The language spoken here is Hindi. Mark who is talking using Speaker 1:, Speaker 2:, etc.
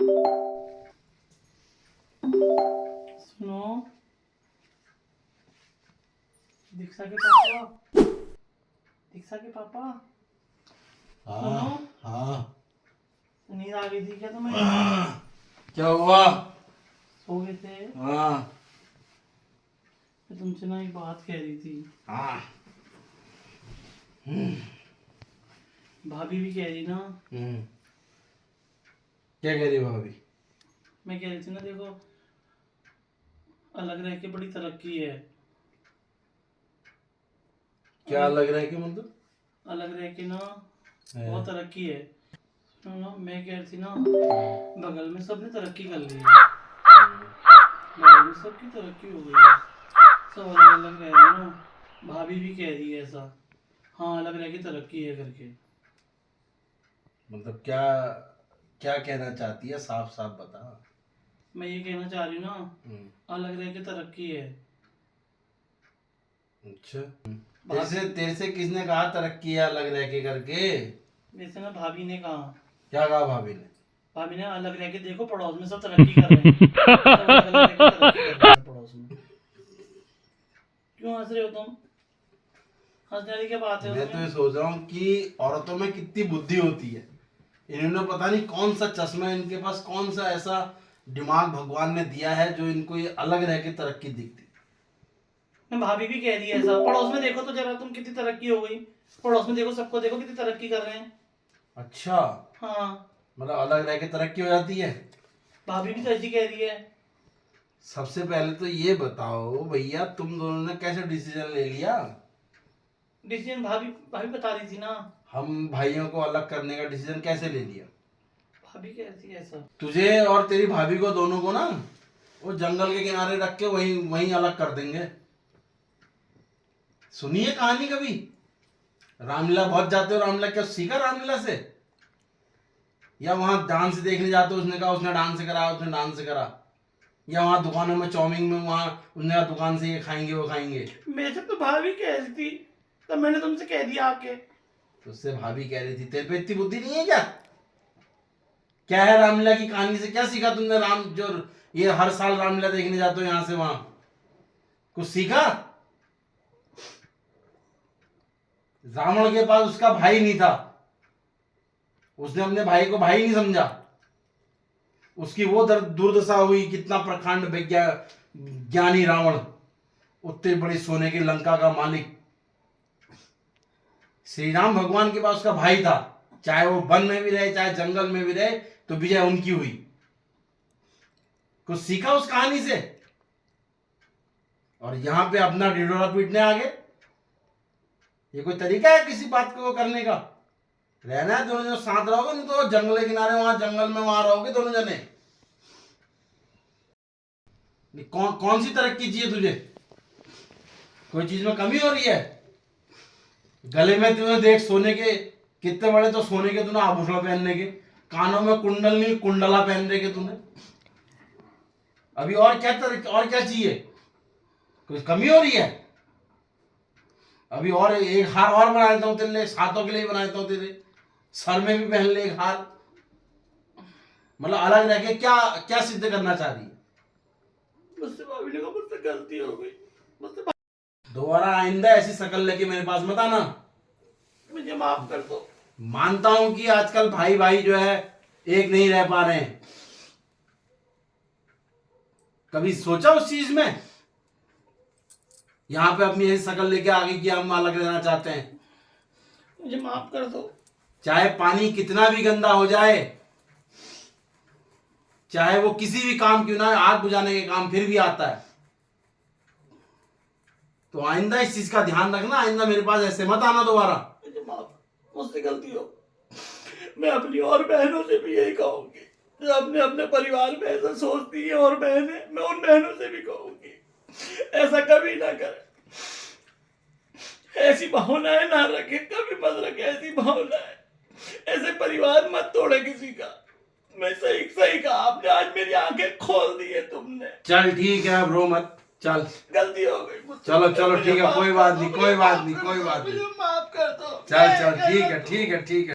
Speaker 1: सुनो, दीक्षा के पापा, दीक्षा के पापा। सुनो,
Speaker 2: हाँ हाँ।
Speaker 1: नींद आ गई थी क्या तुम्हें?
Speaker 2: क्या हुआ?
Speaker 1: सो गए थे?
Speaker 2: हाँ
Speaker 1: मैं तुमसे ना एक बात कह रही थी।
Speaker 2: हाँ।
Speaker 1: भाभी भी कह रही ना।
Speaker 2: क्या कह रही भाभी?
Speaker 1: मैं कह रही थी ना, देखो अलग रह के बड़ी तरक्की है।
Speaker 2: क्या लग रहा है कि मतलब?
Speaker 1: अलग रह के ना
Speaker 2: है।
Speaker 1: बहुत तरक्की है। सुनो ना, मैं कह रही थी ना, बगल में सबने तरक्की कर ली है। बगल में सबकी तरक्की हो गई है, सब अलग अलग रह रहे हो। भाभी भी कह रही है ऐसा। हाँ, अलग रह के तरक्की है करके।
Speaker 2: मतलब क्या? क्या कहना चाहती है? साफ साफ बता।
Speaker 1: मैं ये कहना चाह रही हूँ ना, अलग रह के तरक्की है।
Speaker 2: अच्छा।
Speaker 1: भाभी,
Speaker 2: तेरे से किसने कहा तरक्की है अलग रह के करके?
Speaker 1: वैसे ना भाभी ने कहा।
Speaker 2: क्या कहा भाभी ने?
Speaker 1: भाभी ने अलग रह के देखो, पड़ोस में सब तरक्की कर रहे हैं। सब अलग अलग रह के तरक्की कर रहे हैं सब पड़ोस में। क्यों हंस रहे हो तुम? हंसने वाली क्या बात है
Speaker 2: मैं तो
Speaker 1: उसमें?
Speaker 2: ये सोच रहा हूँ कि औरतों में कितनी बुद्धि होती है। इन्होंने पता नहीं कौन सा चश्मा, इनके पास कौन सा ऐसा दिमाग भगवान ने दिया है जो इनको ये अलग रह के तरक्की दिखती।
Speaker 1: मैं भाभी भी कह रही है ऐसा। पड़ोस में देखो तो जरा तुम, कितनी तरक्की हो गई। पड़ोस में देखो, सबको देखो कितनी तरक्की कर रहे हैं।
Speaker 2: अच्छा,
Speaker 1: हाँ,
Speaker 2: मतलब अलग रह के तरक्की हो जाती है।
Speaker 1: भाभी भी तो ऐसी कह रही है।
Speaker 2: सबसे पहले तो ये बताओ भैया, तुम दोनों ने कैसे डिसीजन ले लिया?
Speaker 1: डिसीजन भाभी भाभी बता रही थी ना।
Speaker 2: हम भाइयों को अलग करने का डिसीजन कैसे ले लिया?
Speaker 1: भाभी कह रही है ऐसा।
Speaker 2: तुझे और तेरी भाभी को दोनों को ना वो जंगल के किनारे रख के वहीं वहीं अलग कर देंगे। सुनिए कहानी कभी? रामलीला बहुत जाते हो, रामलीला क्या सीखा रामलीला से? या वहां डांस देखने जाते हो, उसने कहा उसने डांस करा, उसने डांस करा। या वहां दुकानों में चाउमीन में वहां उसने कहा दुकान से ये खाएंगे वो खाएंगे।
Speaker 1: मेरे से तो भाभी कह रही थी, तब मैंने तुमसे कह दिया आके।
Speaker 2: तो उससे भाभी कह रही थी, तेरे पे इतनी बुद्धि नहीं है क्या? क्या है रामलीला की कहानी से क्या सीखा तुमने? राम जो ये हर साल रामलीला देखने जाते हो यहां से वहां, कुछ सीखा? रावण के पास उसका भाई नहीं था, उसने अपने भाई को भाई नहीं समझा। उसकी वो दुर्दशा हुई, कितना प्रखंड ज्ञानी रावण, उतनी बड़ी सोने की लंका का मालिक। श्री राम भगवान के पास उसका भाई था, चाहे वो वन में भी रहे चाहे जंगल में भी रहे, तो विजय उनकी हुई। कुछ सीखा उस कहानी से? और यहां पे अपना ढिढोरा पीटने आ गए। ये कोई तरीका है किसी बात को करने का? रहना है दोनों जने साथ रहोगे, नहीं तो जंगल के किनारे वहां जंगल में वहां रहोगे दोनों जने। कौन कौन सी तरक्की चाहिए तुझे? कोई चीज में कमी हो रही है? गले में तूने देख सोने के कितने बड़े तो सोने के तूने आभूषण पहनने के, कानों में कुंडल नहीं कुंडला पहनने के तूने। अभी और क्या तरक्की, और क्या चाहिए? कोई कमी हो रही है? अभी और एक हार और बना देता हूं तेरे लिए, हाथों के लिए बना देता हूं तेरे, सर में भी पहन ले एक हार। मतलब अलग रह के क्या क्या सिद्ध करना चाह रही है?
Speaker 1: मुझसे भाभी ने कहा, मुझसे गलती हो गई, मुझसे
Speaker 2: दोबारा आइंदा ऐसी शक्ल लेके मेरे पास मत आना।
Speaker 1: मुझे माफ कर दो।
Speaker 2: मानता हूं कि आजकल भाई भाई जो है एक नहीं रह पा रहे हैं। कभी सोचा उस चीज में? यहां पे अपनी ऐसी शक्ल लेके आगे कि हम अलग रहना चाहते हैं।
Speaker 1: मुझे माफ कर दो।
Speaker 2: चाहे पानी कितना भी गंदा हो जाए, चाहे वो किसी भी काम क्यों ना, आग बुझाने के काम फिर भी आता है। तो आइंदा इस चीज का ध्यान रखना, आइंदा मेरे पास ऐसे मत आना दोबारा।
Speaker 1: मुझे माफ, मुझसे गलती हो। मैं अपनी और बहनों से भी यही कहूंगी, जो अपने अपने परिवार में ऐसा सोचती है और बहनें, मैं उन बहनों से भी कहूंगी ऐसा कभी ना करें। ऐसी भावनाएं ना रखे, कभी मत रखे ऐसी भावनाएं। ऐसे परिवार मत तोड़े किसी का। मैं सही सही कहा आपने, आज मेरी आंखें खोल दी है तुमने।
Speaker 2: चल ठीक है, अब रो मत, चल।
Speaker 1: गलती हो गई मुझसे।
Speaker 2: चलो चलो ठीक है, कोई बात नहीं, कोई बात नहीं,
Speaker 1: मुझे
Speaker 2: कोई बात नहीं।
Speaker 1: माफ कर दो।
Speaker 2: चल चल ठीक है, ठीक है, ठीक है।